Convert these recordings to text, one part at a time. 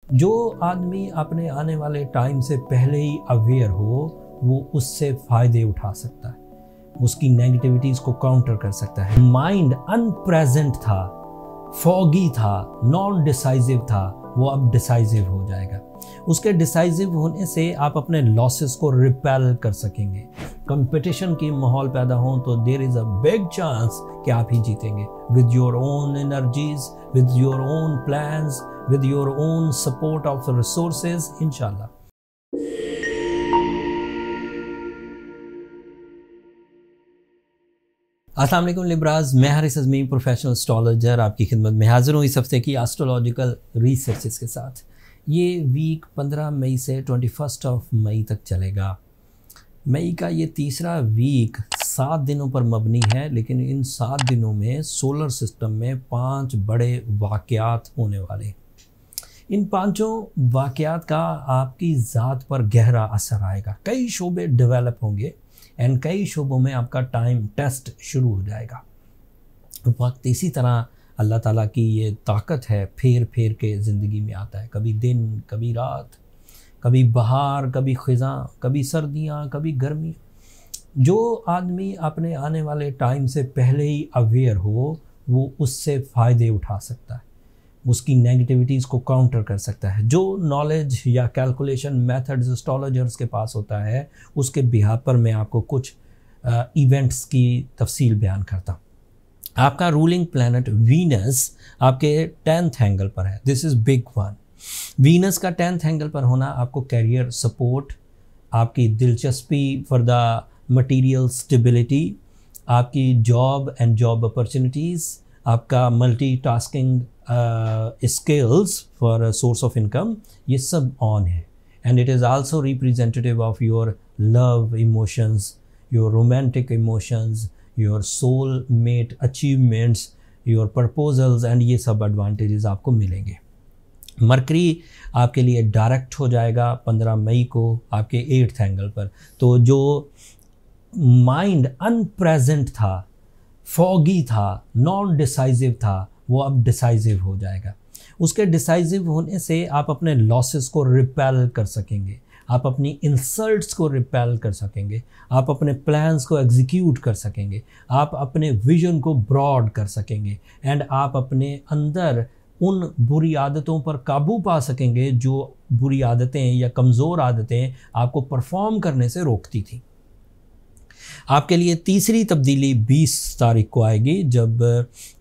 जो आदमी अपने आने वाले टाइम से पहले ही अवेयर हो वो उससे फ़ायदे उठा सकता है, उसकी नेगेटिविटीज़ को काउंटर कर सकता है। माइंड अनप्रेजेंट था, फॉगी था, नॉन डिसाइसिव था, वो अब डिसाइसिव हो जाएगा। उसके डिसाइसिव होने से आप अपने लॉसेस को रिपेल कर सकेंगे। कंपटीशन की माहौल पैदा हो तो there is a big chance कि आप ही जीतेंगे with your own energies, with your own plans, with your own support of the resources, inshallah. अस्सलाम वालेकुम लिब्राज, मैं हारिस अज़मी प्रोफेशनल एस्ट्रोलॉजर आपकी खिदमत में हाजिर हूँ इस हफ्ते की एस्ट्रोलॉजिकल रिसर्चेस के साथ। ये वीक 15 मई से 21 मई तक चलेगा। मई का ये तीसरा वीक 7 दिनों पर मबनी है, लेकिन इन 7 दिनों में सोलर सिस्टम में 5 बड़े वाक़यात होने वाले हैं। इन 5 वाक़यात का आपकी ज़ात पर गहरा असर आएगा। कई शोबे डेवलप होंगे एंड कई शोबों में आपका टाइम टेस्ट शुरू हो जाएगा। वक्त इसी तरह अल्लाह ताला की ये ताकत है, फेर फेर के ज़िंदगी में आता है। कभी दिन, कभी रात, कभी बहार, कभी ख़िज़ां, कभी सर्दियाँ, कभी गर्मी। जो आदमी अपने आने वाले टाइम से पहले ही अवेयर हो वो उससे फ़ायदे उठा सकता है, उसकी नेगेटिविटीज़ को काउंटर कर सकता है। जो नॉलेज या कैलकुलेशन मेथड्स एस्ट्रोलॉजर्स के पास होता है उसके बिहाफ पर मैं आपको कुछ इवेंट्स की तफसील बयान करता हूँ। आपका रूलिंग प्लैनेट वीनस आपके 10th एंगल पर है। This is big one. Venus का 10th एंगल पर होना आपको कैरियर सपोर्ट, आपकी दिलचस्पी फॉर द मटीरियल स्टेबिलिटी, आपकी जॉब एंड जॉब अपॉर्चुनिटीज़, आपका multitasking skills for source of income, ये सब ऑन है। And it is also representative of your love emotions, your romantic emotions, your soul mate achievements, your proposals, and ये सब advantages आपको मिलेंगे। Mercury आपके लिए डायरेक्ट हो जाएगा 15 मई को आपके 8th एंगल पर। तो जो माइंड अनप्रेजेंट था, फॉगी था, नॉन डिसाइसिव था, वो अब डिसाइसिव हो जाएगा। उसके डिसाइसिव होने से आप अपने लॉसेस को रिपेल कर सकेंगे, आप अपनी इंसल्ट्स को रिपेल कर सकेंगे, आप अपने प्लान्स को एग्जीक्यूट कर सकेंगे, आप अपने विजन को ब्रॉड कर सकेंगे एंड आप अपने अंदर उन बुरी आदतों पर काबू पा सकेंगे जो बुरी आदतें या कमज़ोर आदतें आपको परफॉर्म करने से रोकती थी। आपके लिए तीसरी तब्दीली 20 तारीख को आएगी जब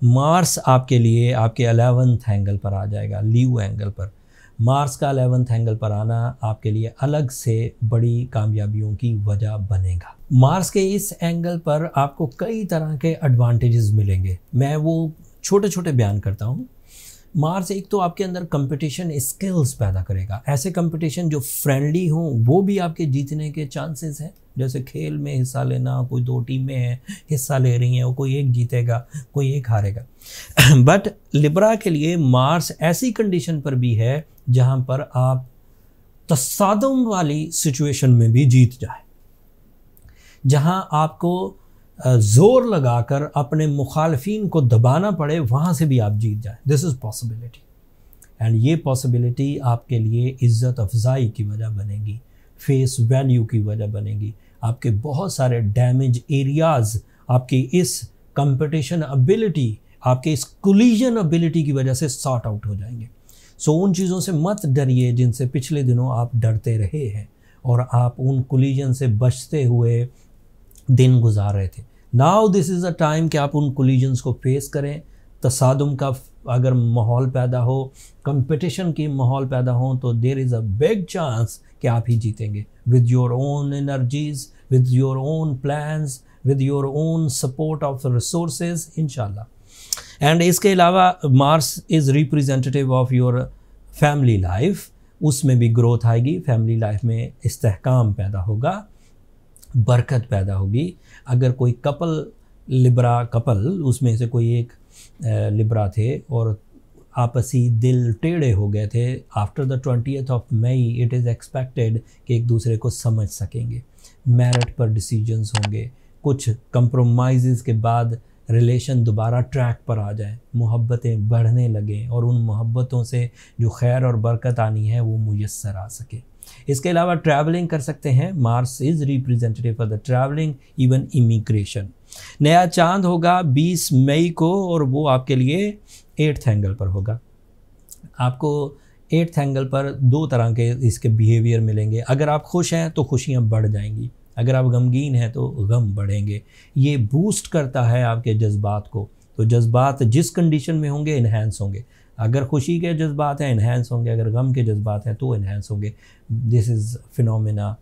मार्स आपके लिए आपके 11th एंगल पर आ जाएगा, लीव एंगल पर। मार्स का 11th एंगल पर आना आपके लिए अलग से बड़ी कामयाबियों की वजह बनेगा। मार्स के इस एंगल पर आपको कई तरह के एडवांटेजेस मिलेंगे, मैं वो छोटे छोटे बयान करता हूँ। मार्स एक तो आपके अंदर कंपटीशन स्किल्स पैदा करेगा, ऐसे कंपटीशन जो फ्रेंडली हों वो भी आपके जीतने के चांसेस हैं। जैसे खेल में हिस्सा लेना, कोई 2 टीमें हैं हिस्सा ले रही हैं, कोई एक जीतेगा कोई एक हारेगा। बट लिब्रा के लिए मार्स ऐसी कंडीशन पर भी है जहां पर आप तसादुम वाली सिचुएशन में भी जीत जाए, जहां आपको जोर लगाकर अपने मुखालफीन को दबाना पड़े, वहाँ से भी आप जीत जाए। दिस इज़ पॉसिबिलिटी एंड ये पॉसिबिलिटी आपके लिए इज़्ज़त अफजाई की वजह बनेगी, फेस वैल्यू की वजह बनेगी। आपके बहुत सारे डैमेज एरियाज़ आपकी इस कंपटीशन एबिलिटी, आपके इस कोलिजन एबिलिटी की वजह से सॉर्ट आउट हो जाएंगे। सो उन चीज़ों से मत डरिए जिनसे पिछले दिनों आप डरते रहे हैं और आप उन कोलिजन से बचते हुए दिन गुजार रहे थे। Now this is a time कि आप उन कोलिजन्स को फेस करें। तसादुम का अगर माहौल पैदा हो, कंपटीशन की माहौल पैदा हो तो there is a big chance कि आप ही जीतेंगे with your own energies, with your own plans, with your own support of the resources, इंशाल्लाह। एंड इसके अलावा Mars is representative of your family life, उसमें भी ग्रोथ आएगी। फैमिली लाइफ में इस्तेहकाम पैदा होगा, बरकत पैदा होगी। अगर कोई लिब्रा कपल उसमें से कोई एक लिब्रा थे और आपसी दिल टेढ़े हो गए थे, after the 20th May it is expected कि एक दूसरे को समझ सकेंगे, मेरिट पर डिसीजंस होंगे, कुछ कंप्रोमाइज़ के बाद रिलेशन दोबारा ट्रैक पर आ जाए, मोहब्बतें बढ़ने लगें और उन मोहब्बतों से जो खैर और बरकत आनी है वो मुयस्सर आ सके। इसके अलावा ट्रैवलिंग कर सकते हैं। Mars is representative for the travelling, even immigration. नया चांद होगा 20 मई को और वो आपके लिए 8th एंगल पर होगा। आपको 8th एंगल पर 2 तरह के इसके बिहेवियर मिलेंगे। अगर आप खुश हैं तो खुशियाँ बढ़ जाएंगी, अगर आप गमगीन हैं तो गम बढ़ेंगे। ये बूस्ट करता है आपके जज्बात को, तो जज्बात जिस कंडीशन में होंगे इन्हेंस होंगे। अगर खुशी के जज्बात हैं इन्हेंस होंगे, अगर गम के जज्बात हैं तो इन्हेंस होंगे। This is phenomena.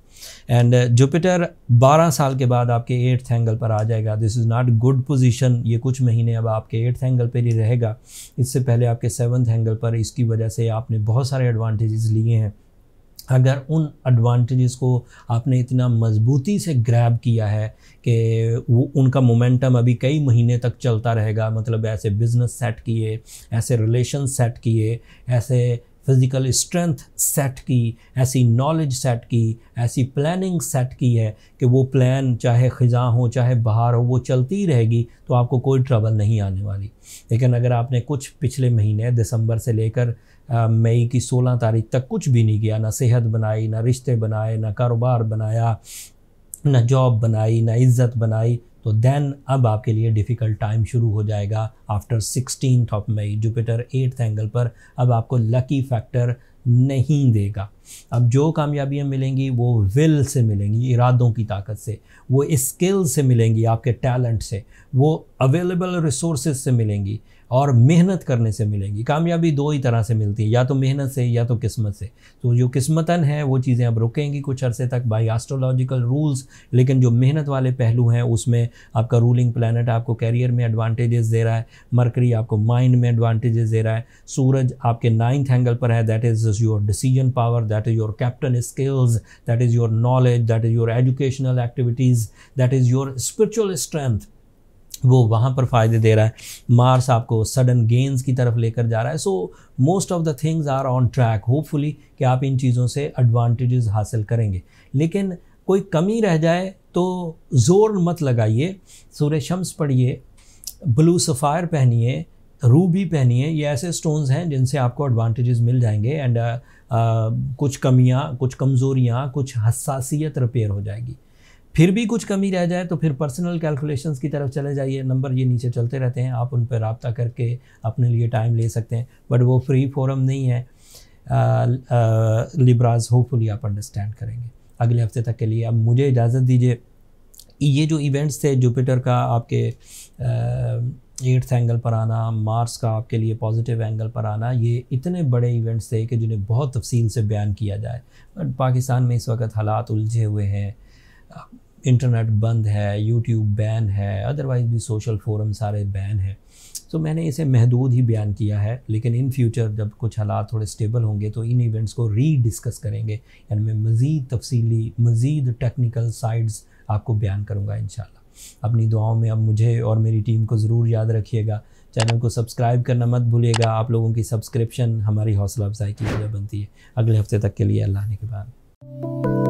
And Jupiter 12 साल के बाद आपके 8th एंगल पर आ जाएगा। This is not good position. ये कुछ महीने अब आपके 8th एंगल पर ही रहेगा। इससे पहले आपके 7th एंगल पर, इसकी वजह से आपने बहुत सारे एडवांटेजेस लिए हैं। अगर उन एडवांटेजेस को आपने इतना मजबूती से ग्रैब किया है कि वो उनका मोमेंटम अभी कई महीने तक चलता रहेगा, मतलब ऐसे बिजनेस सेट किए, ऐसे रिलेशन सेट किए, ऐसे फिज़िकल स्ट्रेंथ सेट की, ऐसी नॉलेज सेट की, ऐसी प्लानिंग सेट की है कि वो प्लान चाहे ख़िज़ां हो चाहे बाहर हो वो चलती ही रहेगी, तो आपको कोई ट्रबल नहीं आने वाली। लेकिन अगर आपने कुछ पिछले महीने दिसंबर से लेकर मई की 16 तारीख तक कुछ भी नहीं किया, ना सेहत बनाई, ना रिश्ते बनाए, ना कारोबार बनाया, ना जॉब बनाई, ना इज़्ज़त बनाई, तो देन अब आपके लिए डिफ़िकल्ट टाइम शुरू हो जाएगा। आफ्टर 16th मई जुपिटर 8th एंगल पर अब आपको लकी फैक्टर नहीं देगा। अब जो कामयाबियाँ मिलेंगी वो विल से मिलेंगी, इरादों की ताकत से, वो स्किल से मिलेंगी, आपके टैलेंट से, वो अवेलेबल रिसोर्सेज से मिलेंगी और मेहनत करने से मिलेंगी। कामयाबी 2 ही तरह से मिलती है, या तो मेहनत से या तो किस्मत से। तो जो किस्मतन है वो चीज़ें अब रुकेंगी कुछ अरसे तक बाय एस्ट्रोलॉजिकल रूल्स, लेकिन जो मेहनत वाले पहलू हैं उसमें आपका रूलिंग प्लैनेट आपको कैरियर में एडवांटेजेस दे रहा है, मरकरी आपको माइंड में एडवांटेजेस दे रहा है, सूरज आपके 9th एंगल पर है, that is your decision power, that is your captain skills, that is your knowledge, that is your educational activities, that is your spiritual strength, वो वहाँ पर फ़ायदे दे रहा है। मार्स आपको सडन गेन्स की तरफ लेकर जा रहा है। So most of the things are on track. Hopefully कि आप इन चीज़ों से एडवांटेजेस हासिल करेंगे। लेकिन कोई कमी रह जाए तो ज़ोर मत लगाइए, सूर्य शम्स पढ़िए, ब्लू सफ़ायर पहनिए, रूबी पहनिए। ये ऐसे स्टोन्स हैं जिनसे आपको एडवांटेजेस मिल जाएंगे एंड कुछ कमियाँ, कुछ कमज़ोरियाँ, कुछ हसासियत रिपेयर हो जाएगी। फिर भी कुछ कमी रह जाए तो फिर पर्सनल कैलकुलेशंस की तरफ चले जाइए। नंबर ये नीचे चलते रहते हैं, आप उन पर रब्ता करके अपने लिए टाइम ले सकते हैं, बट वो फ्री फोरम नहीं है। लिब्राज, होपफुली आप अंडरस्टैंड करेंगे। अगले हफ्ते तक के लिए अब मुझे इजाज़त दीजिए। ये जो इवेंट्स थे, जुपिटर का आपके 8th एंगल पर आना, मार्स का आपके लिए पॉजिटिव एंगल पर आना, ये इतने बड़े इवेंट्स थे कि जिन्हें बहुत तफसील से बयान किया जाए। बट पाकिस्तान में इस वक्त हालात उलझे हुए हैं, इंटरनेट बंद है, यूट्यूब बैन है, अदरवाइज़ भी सोशल फोरम सारे बैन हैं। तो मैंने इसे महदूद ही बयान किया है, लेकिन इन फ्यूचर जब कुछ हालात थोड़े स्टेबल होंगे तो इन इवेंट्स को रीडिस्कस करेंगे, यानी मैं मज़ीद तफसीली, मज़ीद टेक्निकल साइड्स आपको बयान करूँगा इंशाल्लाह। अपनी दुआओं में अब मुझे और मेरी टीम को ज़रूर याद रखिएगा। चैनल को सब्सक्राइब करना मत भूलिएगा। आप लोगों की सब्सक्रिप्शन हमारी हौसला अफजाई की वजह बनती है। अगले हफ्ते तक के लिए अल्लाह ने के बाद।